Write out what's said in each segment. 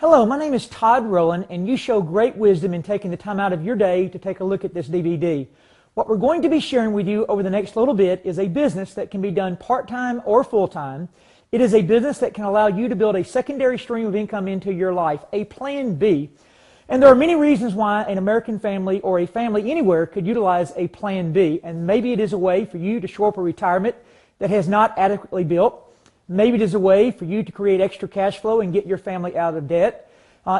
Hello, my name is Todd Rowland, and you show great wisdom in taking the time out of your day to take a look at this DVD. What we're going to be sharing with you over the next little bit is a business that can be done part-time or full-time. It is a business that can allow you to build a secondary stream of income into your life, a plan B. And there are many reasons why an American family or a family anywhere could utilize a plan B. And maybe it is a way for you to shore up a retirement that has not adequately built. Maybe it is a way for you to create extra cash flow and get your family out of debt.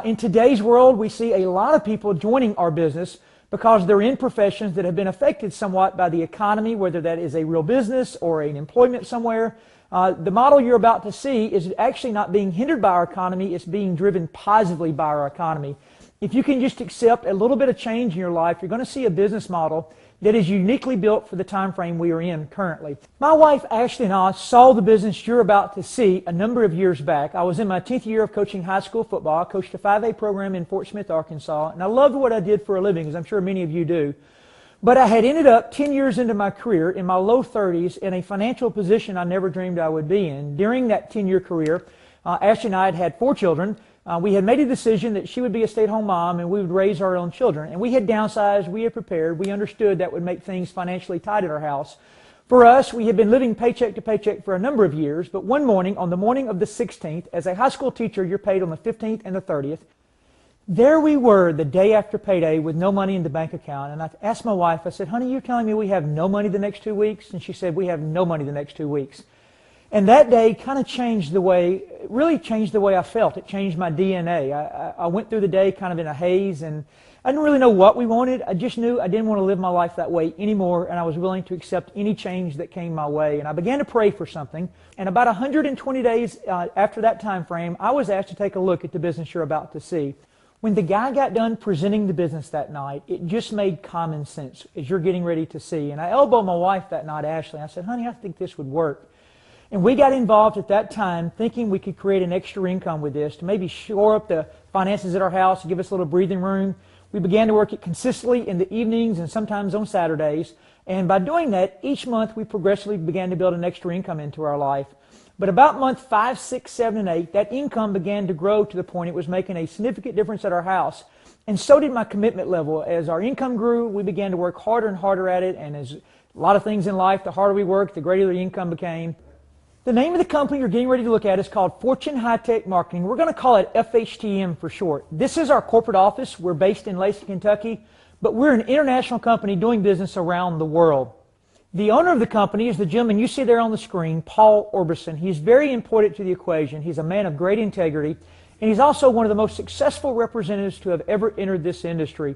In today's world, we see a lot of people joining our business because they're in professions that have been affected somewhat by the economy, whether that is a real business or an employment somewhere. The model you're about to see is actually not being hindered by our economy, it's being driven positively by our economy. If you can just accept a little bit of change in your life, you're going to see a business model that is uniquely built for the time frame we are in currently. My wife Ashley and I saw the business you're about to see a number of years back. I was in my 10th year of coaching high school football. I coached a 5A program in Fort Smith, Arkansas, and I loved what I did for a living, as I'm sure many of you do. But I had ended up 10 years into my career, in my low 30s, in a financial position I never dreamed I would be in. During that 10-year career, Ashley and I had 4 children. We had made a decision that she would be a stay-at-home mom and we would raise our own children. And we had downsized, we had prepared, we understood that would make things financially tight at our house. For us, we had been living paycheck to paycheck for a number of years, but one morning, on the morning of the 16th, as a high school teacher, you're paid on the 15th and the 30th, there we were the day after payday with no money in the bank account. And I asked my wife, I said, honey, you're telling me we have no money the next 2 weeks? And she said, we have no money the next 2 weeks. And that day kind of changed the way, really changed the way I felt. It changed my DNA. I went through the day kind of in a haze, and I didn't really know what we wanted. I just knew I didn't want to live my life that way anymore, and I was willing to accept any change that came my way. And I began to pray for something, and about 120 days after that time frame, I was asked to take a look at the business you're about to see. When the guy got done presenting the business that night, it just made common sense, as you're getting ready to see. And I elbowed my wife that night, Ashley, and I said, honey, I think this would work. And we got involved at that time thinking we could create an extra income with this to maybe shore up the finances at our house, give us a little breathing room. We began to work it consistently in the evenings and sometimes on Saturdays. And by doing that, each month we progressively began to build an extra income into our life. But about month 5, 6, 7, and 8, that income began to grow to the point it was making a significant difference at our house. And so did my commitment level. As our income grew, we began to work harder and harder at it. And as a lot of things in life, the harder we worked, the greater the income became. The name of the company you're getting ready to look at is called Fortune High-Tech Marketing. We're going to call it FHTM for short. This is our corporate office. We're based in Lacey, Kentucky, but we're an international company doing business around the world. The owner of the company is the gentleman you see there on the screen, Paul Orbison. He's very important to the equation. He's a man of great integrity, and he's also one of the most successful representatives to have ever entered this industry.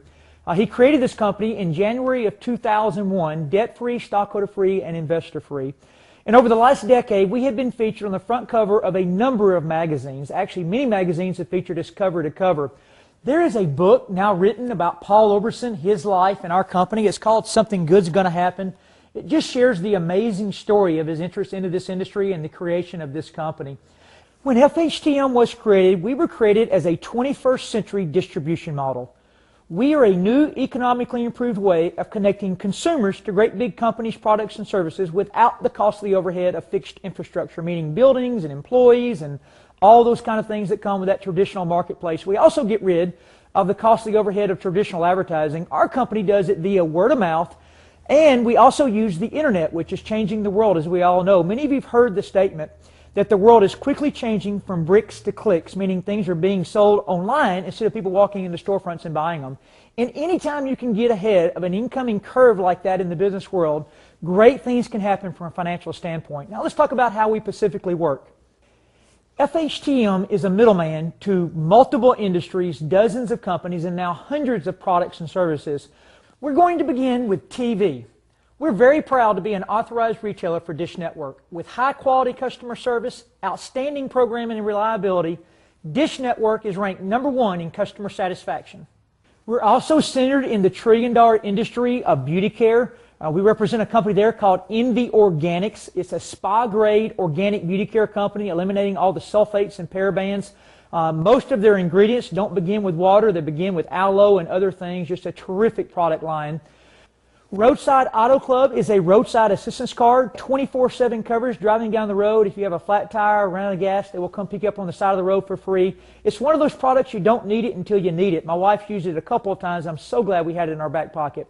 He created this company in January of 2001, debt-free, stockholder-free, and investor-free. And over the last decade, we have been featured on the front cover of a number of magazines. Actually, many magazines have featured us cover to cover. There is a book now written about Paul Orbison, his life, and our company. It's called Something Good's Gonna Happen. It just shares the amazing story of his interest into this industry and the creation of this company. When FHTM was created, we were created as a 21st century distribution model. We are a new, economically improved way of connecting consumers to great big companies' products and services without the costly overhead of fixed infrastructure, meaning buildings and employees and all those kind of things that come with that traditional marketplace. We also get rid of the costly overhead of traditional advertising. Our company does it via word of mouth, and we also use the internet, which is changing the world, as we all know. Many of you have heard the statement that the world is quickly changing from bricks to clicks, meaning things are being sold online instead of people walking into storefronts and buying them. And anytime you can get ahead of an incoming curve like that in the business world, great things can happen from a financial standpoint. Now let's talk about how we specifically work. FHTM is a middleman to multiple industries, dozens of companies, and now hundreds of products and services. We're going to begin with TV. We're very proud to be an authorized retailer for Dish Network. With high-quality customer service, outstanding programming and reliability, Dish Network is ranked #1 in customer satisfaction. We're also centered in the trillion-dollar industry of beauty care. We represent a company there called Envy Organics. It's a spa-grade organic beauty care company, eliminating all the sulfates and parabens. Most of their ingredients don't begin with water. They begin with aloe and other things. Just a terrific product line. Roadside Auto Club is a roadside assistance card, 24/7 coverage driving down the road. If you have a flat tire, run out of gas, they will come pick you up on the side of the road for free. It's one of those products you don't need it until you need it. My wife used it a couple of times. I'm so glad we had it in our back pocket.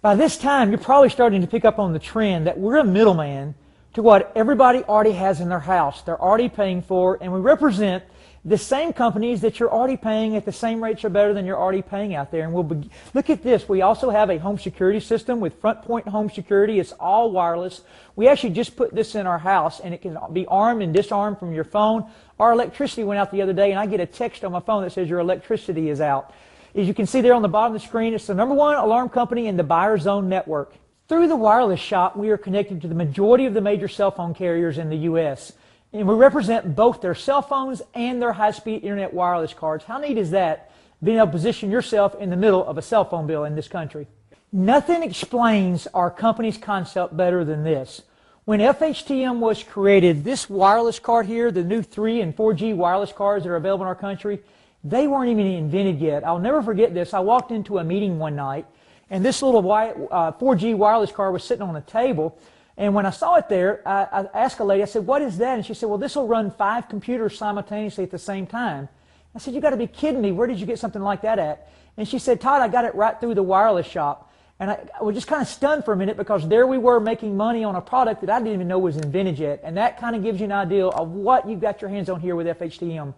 By this time, you're probably starting to pick up on the trend that we're a middleman to what everybody already has in their house. They're already paying for, and we represent the same companies that you're already paying at the same rates or better than you're already paying out there. And look at this. We also have a home security system with front point home security. It's all wireless. We actually just put this in our house, and it can be armed and disarmed from your phone. Our electricity went out the other day, and I get a text on my phone that says your electricity is out. As you can see there on the bottom of the screen, it's the #1 alarm company in the Buyer Zone network. Through the wireless shop, we are connected to the majority of the major cell phone carriers in the U.S., and we represent both their cell phones and their high-speed internet wireless cards. How neat is that, being able to position yourself in the middle of a cell phone bill in this country? Nothing explains our company's concept better than this. When FHTM was created, this wireless card here, the new 3 and 4G wireless cards that are available in our country, they weren't even invented yet. I'll never forget this. I walked into a meeting one night, and this little 4G wireless card was sitting on a table. And when I saw it there, I asked a lady, I said, "What is that?" And she said, "Well, this will run 5 computers simultaneously at the same time." I said, "You got to be kidding me. Where did you get something like that at?" And she said, "Todd, I got it right through the wireless shop." And I was just kind of stunned for a minute, because there we were making money on a product that I didn't even know was invented yet. And that kind of gives you an idea of what you've got your hands on here with FHTM.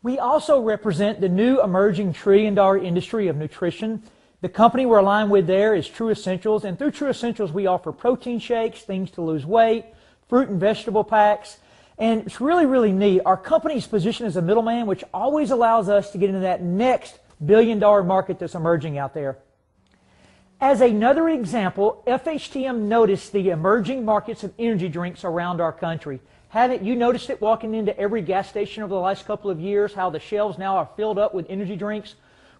We also represent the new emerging trillion-dollar industry of nutrition. The company we're aligned with there is True Essentials, and through True Essentials we offer protein shakes, things to lose weight, fruit and vegetable packs, and it's really, really neat. Our company's position as a middleman, which always allows us to get into that next billion-dollar market that's emerging out there. As another example, FHTM noticed the emerging markets of energy drinks around our country. Haven't you noticed it walking into every gas station over the last couple of years, how the shelves now are filled up with energy drinks?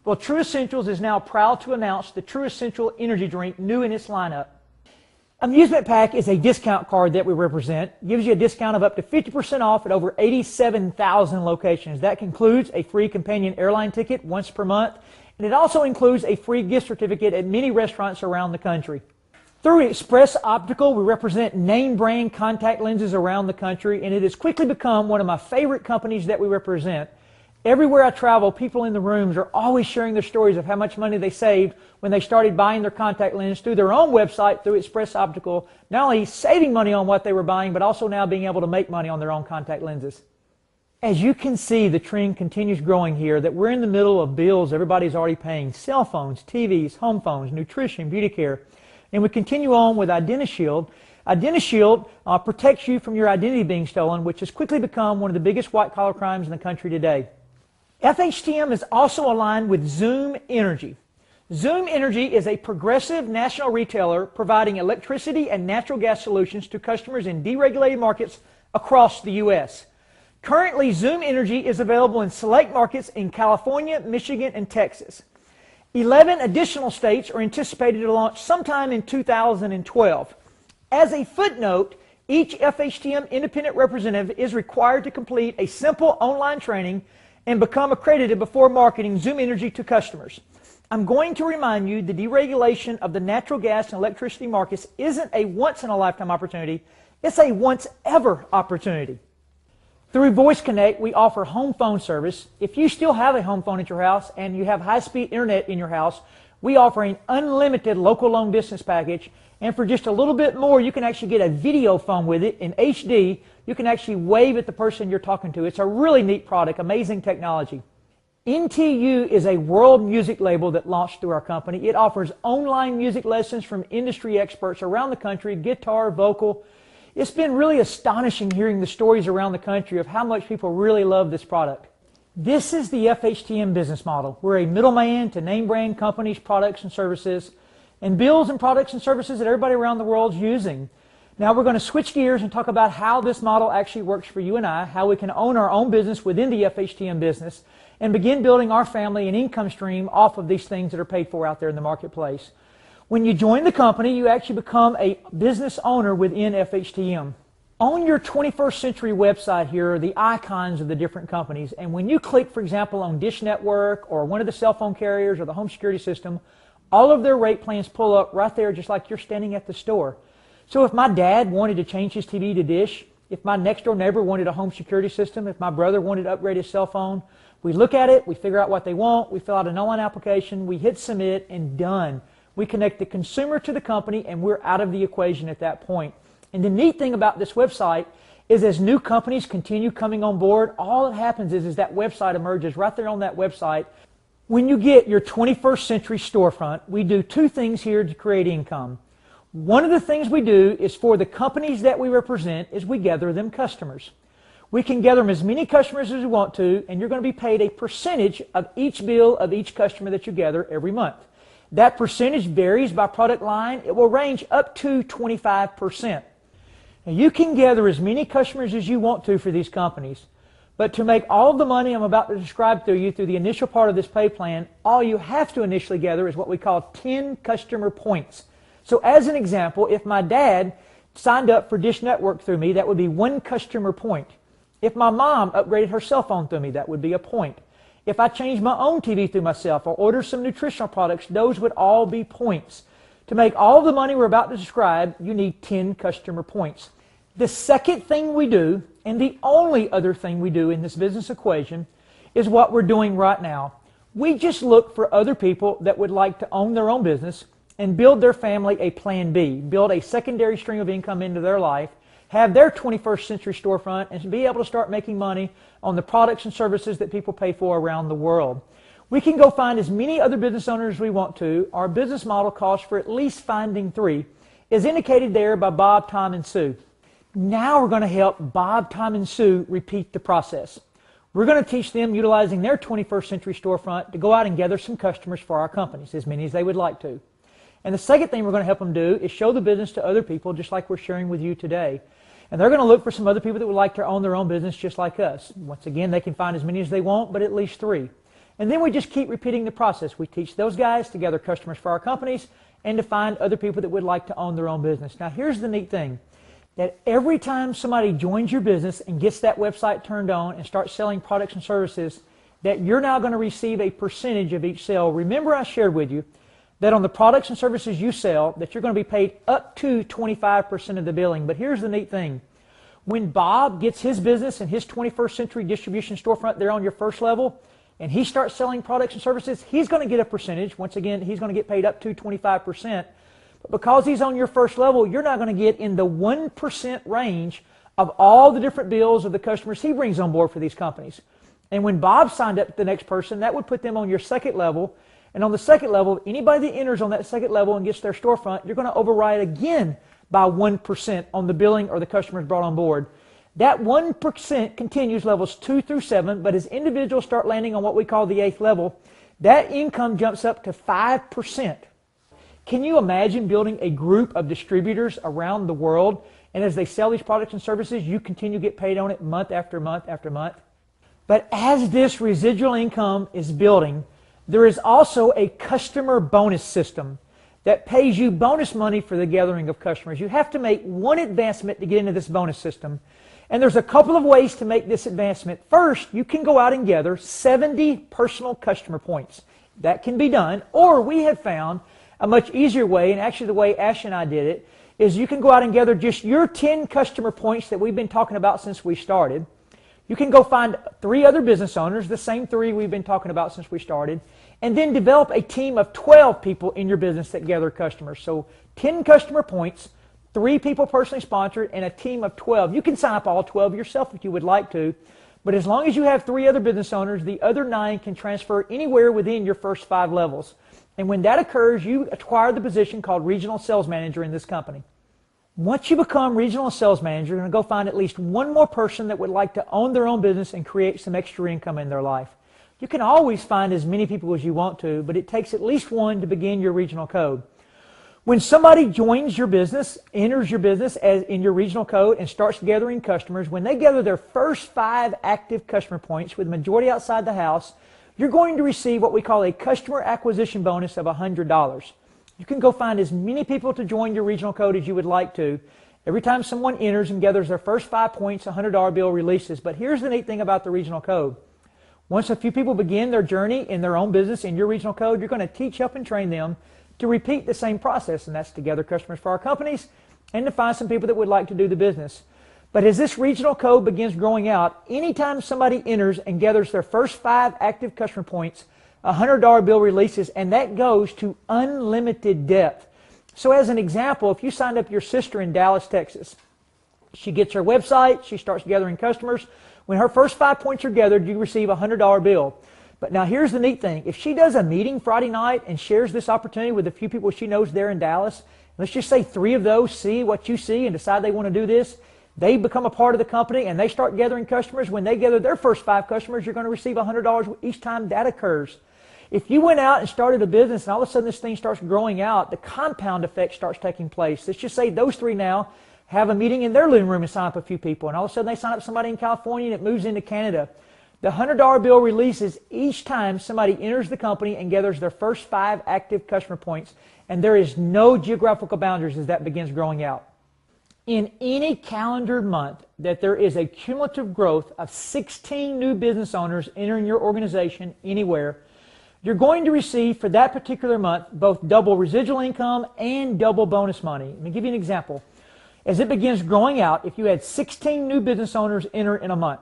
Well, True Essentials is now proud to announce the True Essential energy drink new in its lineup. Amusement Pack is a discount card that we represent. It gives you a discount of up to 50% off at over 87,000 locations. That includes a free companion airline ticket once per month, and it also includes a free gift certificate at many restaurants around the country. Through Express Optical, we represent name brand contact lenses around the country, and it has quickly become one of my favorite companies that we represent. Everywhere I travel, people in the rooms are always sharing their stories of how much money they saved when they started buying their contact lens through their own website, through Express Optical, not only saving money on what they were buying, but also now being able to make money on their own contact lenses. As you can see, the trend continues growing here, that we're in the middle of bills everybody's already paying: cell phones, TVs, home phones, nutrition, beauty care. And we continue on with IdentiShield. IdentiShield protects you from your identity being stolen, which has quickly become one of the biggest white-collar crimes in the country today. FHTM is also aligned with Zoom Energy. Zoom Energy is a progressive national retailer providing electricity and natural gas solutions to customers in deregulated markets across the U.S. Currently, Zoom Energy is available in select markets in California, Michigan, and Texas. 11 additional states are anticipated to launch sometime in 2012. As a footnote, each FHTM independent representative is required to complete a simple online training and become accredited before marketing Zoom Energy to customers. I'm going to remind you the deregulation of the natural gas and electricity markets isn't a once-in-a-lifetime opportunity, it's a once-ever opportunity. Through Voice Connect, we offer home phone service. If you still have a home phone at your house and you have high-speed internet in your house, we offer an unlimited local long distance package, and for just a little bit more, you can actually get a video phone with it in HD. You can actually wave at the person you're talking to. It's a really neat product, amazing technology. NTU is a world music label that launched through our company. It offers online music lessons from industry experts around the country, guitar, vocal. It's been really astonishing hearing the stories around the country of how much people really love this product. This is the FHTM business model. We're a middleman to name brand companies, products and services, and bills and products and services that everybody around the world is using. Now we're going to switch gears and talk about how this model actually works for you and I, how we can own our own business within the FHTM business, and begin building our family an income stream off of these things that are paid for out there in the marketplace. When you join the company, you actually become a business owner within FHTM. On your 21st Century website here are the icons of the different companies, and when you click, for example, on Dish Network or one of the cell phone carriers or the home security system, all of their rate plans pull up right there just like you're standing at the store. So if my dad wanted to change his TV to dish, if my next door neighbor wanted a home security system, if my brother wanted to upgrade his cell phone, we look at it, we figure out what they want, we fill out an online application, we hit submit, and done. We connect the consumer to the company, and we're out of the equation at that point. And the neat thing about this website is as new companies continue coming on board, all that happens is that website emerges right there on that website. When you get your 21st century storefront, we do two things here to create income. One of the things we do is for the companies that we represent is we gather them customers. We can gather them as many customers as we want to, and you're going to be paid a percentage of each bill of each customer that you gather every month. That percentage varies by product line. It will range up to 25%. Now, you can gather as many customers as you want to for these companies, but to make all the money I'm about to describe to you through the initial part of this pay plan, all you have to initially gather is what we call 10 customer points. So as an example, if my dad signed up for Dish Network through me, that would be 1 customer point. If my mom upgraded her cell phone through me, that would be a point. If I changed my own TV through myself or ordered some nutritional products, those would all be points. To make all the money we're about to describe, you need 10 customer points. The second thing we do, and the only other thing we do in this business equation, is what we're doing right now. We just look for other people that would like to own their own business and build their family a plan B, build a secondary stream of income into their life, have their 21st century storefront, and be able to start making money on the products and services that people pay for around the world. We can go find as many other business owners as we want to. Our business model calls for at least finding 3, as indicated there by Bob, Tom, and Sue. Now we're going to help Bob, Tom, and Sue repeat the process. We're going to teach them, utilizing their 21st century storefront, to go out and gather some customers for our companies, as many as they would like to. And the second thing we're going to help them do is show the business to other people, just like we're sharing with you today. And they're going to look for some other people that would like to own their own business just like us. Once again, they can find as many as they want, but at least 3. And then we just keep repeating the process. We teach those guys to gather customers for our companies and to find other people that would like to own their own business. Now, here's the neat thing, that every time somebody joins your business and gets that website turned on and starts selling products and services, that you're now going to receive a percentage of each sale. Remember, I shared with you that on the products and services you sell, that you're going to be paid up to 25% of the billing. But here's the neat thing. When Bob gets his business and his 21st century distribution storefront there on your first level, and he starts selling products and services, he's going to get a percentage. Once again, he's going to get paid up to 25%. But because he's on your first level, you're not going to get in the 1% range of all the different bills of the customers he brings on board for these companies. And when Bob signed up the next person, that would put them on your second level. And on the second level, anybody that enters on that second level and gets their storefront, you're going to override again by 1% on the billing or the customers brought on board. That 1% continues levels 2 through 7, but as individuals start landing on what we call the 8th level, that income jumps up to 5%. Can you imagine building a group of distributors around the world, and as they sell these products and services, you continue to get paid on it month after month after month? But as this residual income is building, there is also a customer bonus system that pays you bonus money for the gathering of customers. You have to make one advancement to get into this bonus system. And there's a couple of ways to make this advancement. First, you can go out and gather 70 personal customer points. That can be done. Or we have found a much easier way, and actually the way Ash and I did it, is you can go out and gather just your 10 customer points that we've been talking about since we started. You can go find 3 other business owners, the same 3 we've been talking about since we started, and then develop a team of 12 people in your business that gather customers. So 10 customer points, 3 people personally sponsored, and a team of 12. You can sign up all 12 yourself if you would like to, but as long as you have 3 other business owners, the other 9 can transfer anywhere within your first 5 levels. And when that occurs, you acquire the position called Regional Sales Manager in this company. Once you become Regional Sales Manager, you're going to go find at least one more person that would like to own their own business and create some extra income in their life. You can always find as many people as you want to, but it takes at least one to begin your regional code. When somebody joins your business, enters your business as in your regional code and starts gathering customers, when they gather their first 5 active customer points, with the majority outside the house, you're going to receive what we call a customer acquisition bonus of $100. You can go find as many people to join your regional code as you would like to. Every time someone enters and gathers their first 5 points, a $100 bill releases. But here's the neat thing about the regional code. Once a few people begin their journey in their own business in your regional code, you're going to teach, help, and train them to repeat the same process, and that's to gather customers for our companies and to find some people that would like to do the business. But as this regional code begins growing out, anytime somebody enters and gathers their first 5 active customer points, a $100 bill releases, and that goes to unlimited depth. So as an example, if you signed up your sister in Dallas, Texas, she gets her website, she starts gathering customers. When her first 5 points are gathered, you receive a $100 bill. But now here's the neat thing. If she does a meeting Friday night and shares this opportunity with a few people she knows there in Dallas, let's just say 3 of those see what you see and decide they want to do this, they become a part of the company and they start gathering customers. When they gather their first 5 customers, you're going to receive $100 each time that occurs. If you went out and started a business and all of a sudden this thing starts growing out, the compound effect starts taking place. Let's just say those 3 now have a meeting in their living room and sign up a few people, and all of a sudden they sign up somebody in California and it moves into Canada. The $100 bill releases each time somebody enters the company and gathers their first 5 active customer points, and there is no geographical boundaries as that begins growing out. In any calendar month that there is a cumulative growth of 16 new business owners entering your organization anywhere, you're going to receive for that particular month both double residual income and double bonus money. Let me give you an example. As it begins growing out, if you had 16 new business owners enter in a month,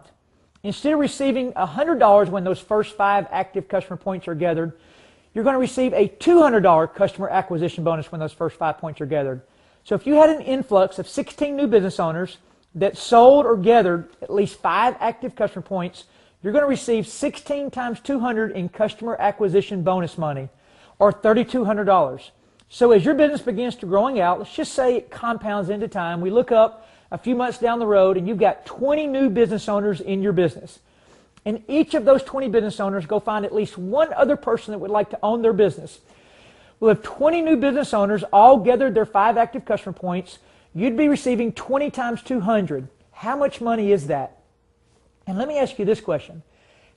instead of receiving $100 when those first 5 active customer points are gathered, you're going to receive a $200 customer acquisition bonus when those first 5 points are gathered. So if you had an influx of 16 new business owners that sold or gathered at least 5 active customer points, you're going to receive 16 times 200 in customer acquisition bonus money, or $3,200. So as your business begins to growing out, let's just say it compounds into time. We look up a few months down the road and you've got 20 new business owners in your business. And each of those 20 business owners go find at least one other person that would like to own their business. Well, if 20 new business owners all gathered their 5 active customer points, you'd be receiving 20 times 200. How much money is that? And let me ask you this question.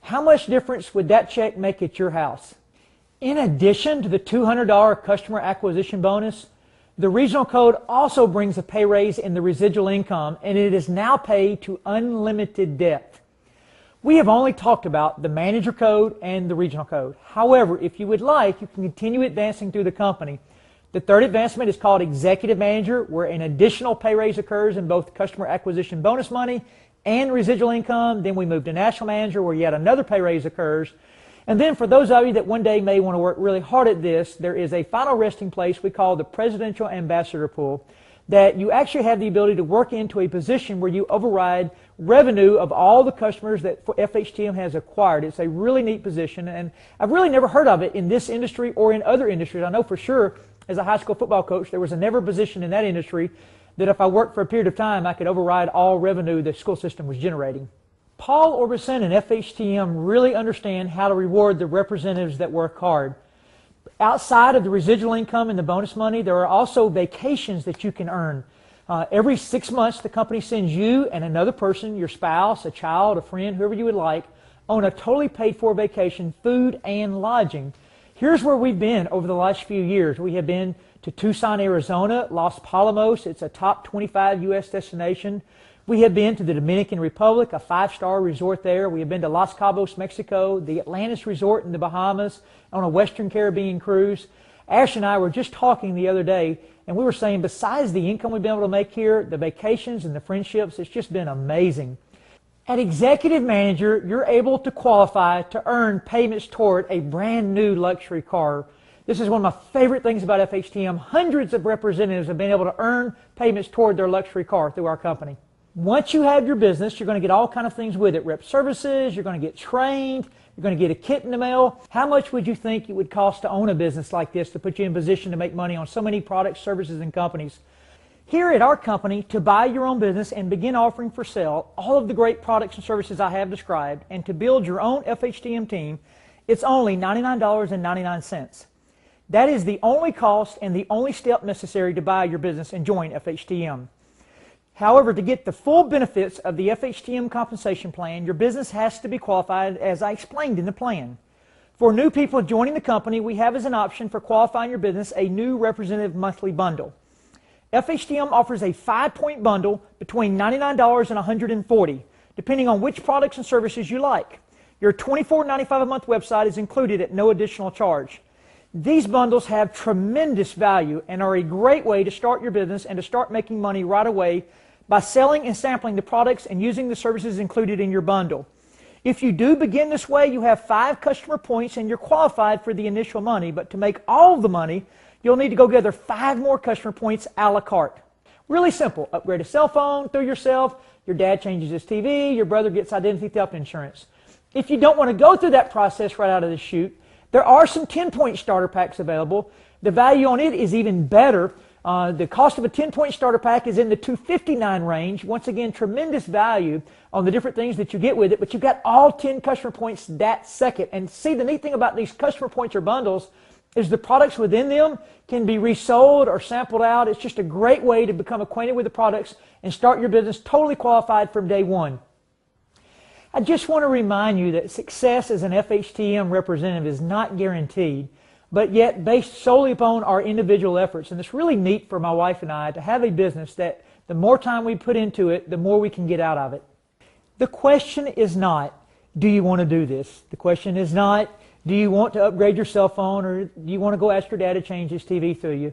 How much difference would that check make at your house? In addition to the $200 customer acquisition bonus, the regional code also brings a pay raise in the residual income, and it is now paid to unlimited depth. We have only talked about the manager code and the regional code. However, if you would like, you can continue advancing through the company. The third advancement is called executive manager, where an additional pay raise occurs in both customer acquisition bonus money and residual income. Then we move to national manager, where yet another pay raise occurs. And then for those of you that one day may want to work really hard at this, there is a final resting place we call the presidential ambassador pool, that you actually have the ability to work into a position where you override revenue of all the customers that FHTM has acquired. It's a really neat position, and I've really never heard of it in this industry or in other industries. I know for sure as a high school football coach there was never a position in that industry that if I worked for a period of time I could override all revenue the school system was generating. Paul Orbison and FHTM really understand how to reward the representatives that work hard. Outside of the residual income and the bonus money, there are also vacations that you can earn. Every 6 months, the company sends you and another person, your spouse, a child, a friend, whoever you would like, on a totally paid-for vacation, food and lodging. Here's where we've been over the last few years. We have been to Tucson, Arizona, Los Palomos. It's a top 25 U.S. destination. We have been to the Dominican Republic, a 5-star resort there. We have been to Los Cabos, Mexico, the Atlantis Resort in the Bahamas, on a Western Caribbean cruise. Ash and I were just talking the other day, and we were saying besides the income we've been able to make here, the vacations and the friendships, it's just been amazing. At Executive Manager, you're able to qualify to earn payments toward a brand new luxury car. This is one of my favorite things about FHTM. Hundreds of representatives have been able to earn payments toward their luxury car through our company. Once you have your business, you're going to get all kinds of things with it. Rep services, you're going to get trained, you're going to get a kit in the mail. How much would you think it would cost to own a business like this to put you in position to make money on so many products, services, and companies? Here at our company, to buy your own business and begin offering for sale all of the great products and services I have described, and to build your own FHTM team, it's only $99.99. That is the only cost and the only step necessary to buy your business and join FHTM. However, to get the full benefits of the FHTM compensation plan, your business has to be qualified as I explained in the plan. For new people joining the company, we have as an option for qualifying your business a new representative monthly bundle. FHTM offers a 5-point bundle between $99 and $140, depending on which products and services you like. Your $24.95 a month website is included at no additional charge. These bundles have tremendous value and are a great way to start your business and to start making money right away by selling and sampling the products and using the services included in your bundle. If you do begin this way, you have 5 customer points and you're qualified for the initial money, but to make all the money, you'll need to go gather 5 more customer points a la carte. Really simple. Upgrade a cell phone through yourself, your dad changes his TV, your brother gets identity theft insurance. If you don't want to go through that process right out of the chute, there are some 10-point starter packs available. The value on it is even better. The cost of a 10-point starter pack is in the $259 range. Once again, tremendous value on the different things that you get with it, but you've got all 10 customer points that second. And see, the neat thing about these customer points or bundles is the products within them can be resold or sampled out. It's just a great way to become acquainted with the products and start your business totally qualified from day one. I just want to remind you that success as an FHTM representative is not guaranteed, but yet based solely upon our individual efforts. And it's really neat for my wife and I to have a business that the more time we put into it, the more we can get out of it. The question is not, do you want to do this? The question is not, do you want to upgrade your cell phone, or do you want to go ask your dad to change his TV through you?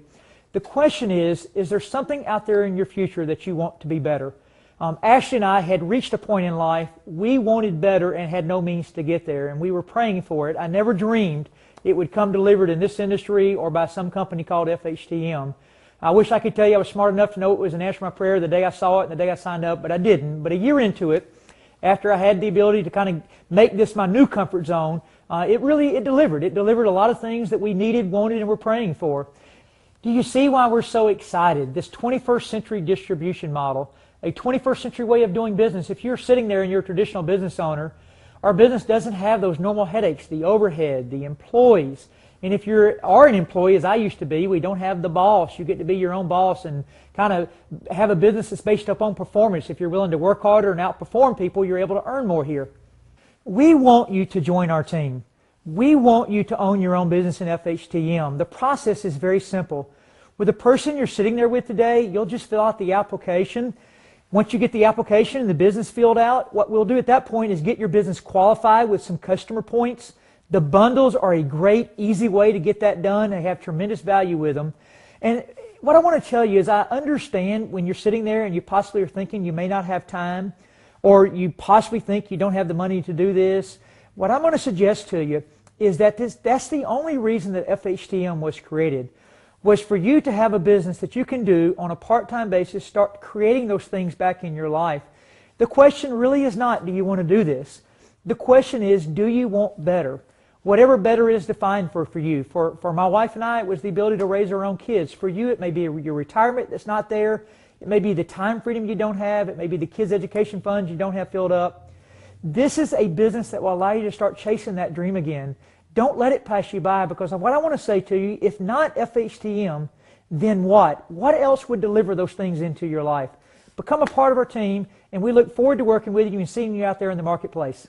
The question is there something out there in your future that you want to be better? Ashley and I had reached a point in life we wanted better and had no means to get there, and we were praying for it. I never dreamed it would come delivered in this industry or by some company called FHTM. I wish I could tell you I was smart enough to know it was an answer to my prayer the day I saw it and the day I signed up, but I didn't. But a year into it, after I had the ability to kind of make this my new comfort zone, it delivered. It delivered a lot of things that we needed, wanted, and were praying for. Do you see why we're so excited? This 21st century distribution model, a 21st century way of doing business. If you're sitting there and you're a traditional business owner, our business doesn't have those normal headaches, the overhead, the employees. And if you are an employee, as I used to be, we don't have the boss. You get to be your own boss and kind of have a business that's based upon performance. If you're willing to work harder and outperform people, you're able to earn more here. We want you to join our team. We want you to own your own business in FHTM. The process is very simple. With the person you're sitting there with today, you'll just fill out the application. Once you get the application and the business filled out, what we'll do at that point is get your business qualified with some customer points. The bundles are a great, easy way to get that done. They have tremendous value with them. And what I want to tell you is I understand when you're sitting there and you possibly are thinking you may not have time, or you possibly think you don't have the money to do this. What I'm going to suggest to you is that that's the only reason that FHTM was created, was for you to have a business that you can do on a part-time basis, start creating those things back in your life. The question really is not, do you want to do this? The question is, do you want better? Whatever better is defined for you. For my wife and I, it was the ability to raise our own kids. For you, it may be your retirement that's not there. It may be the time freedom you don't have. It may be the kids' education funds you don't have filled up. This is a business that will allow you to start chasing that dream again. Don't let it pass you by, because what I want to say to you, if not FHTM, then what? What else would deliver those things into your life? Become a part of our team, and we look forward to working with you and seeing you out there in the marketplace.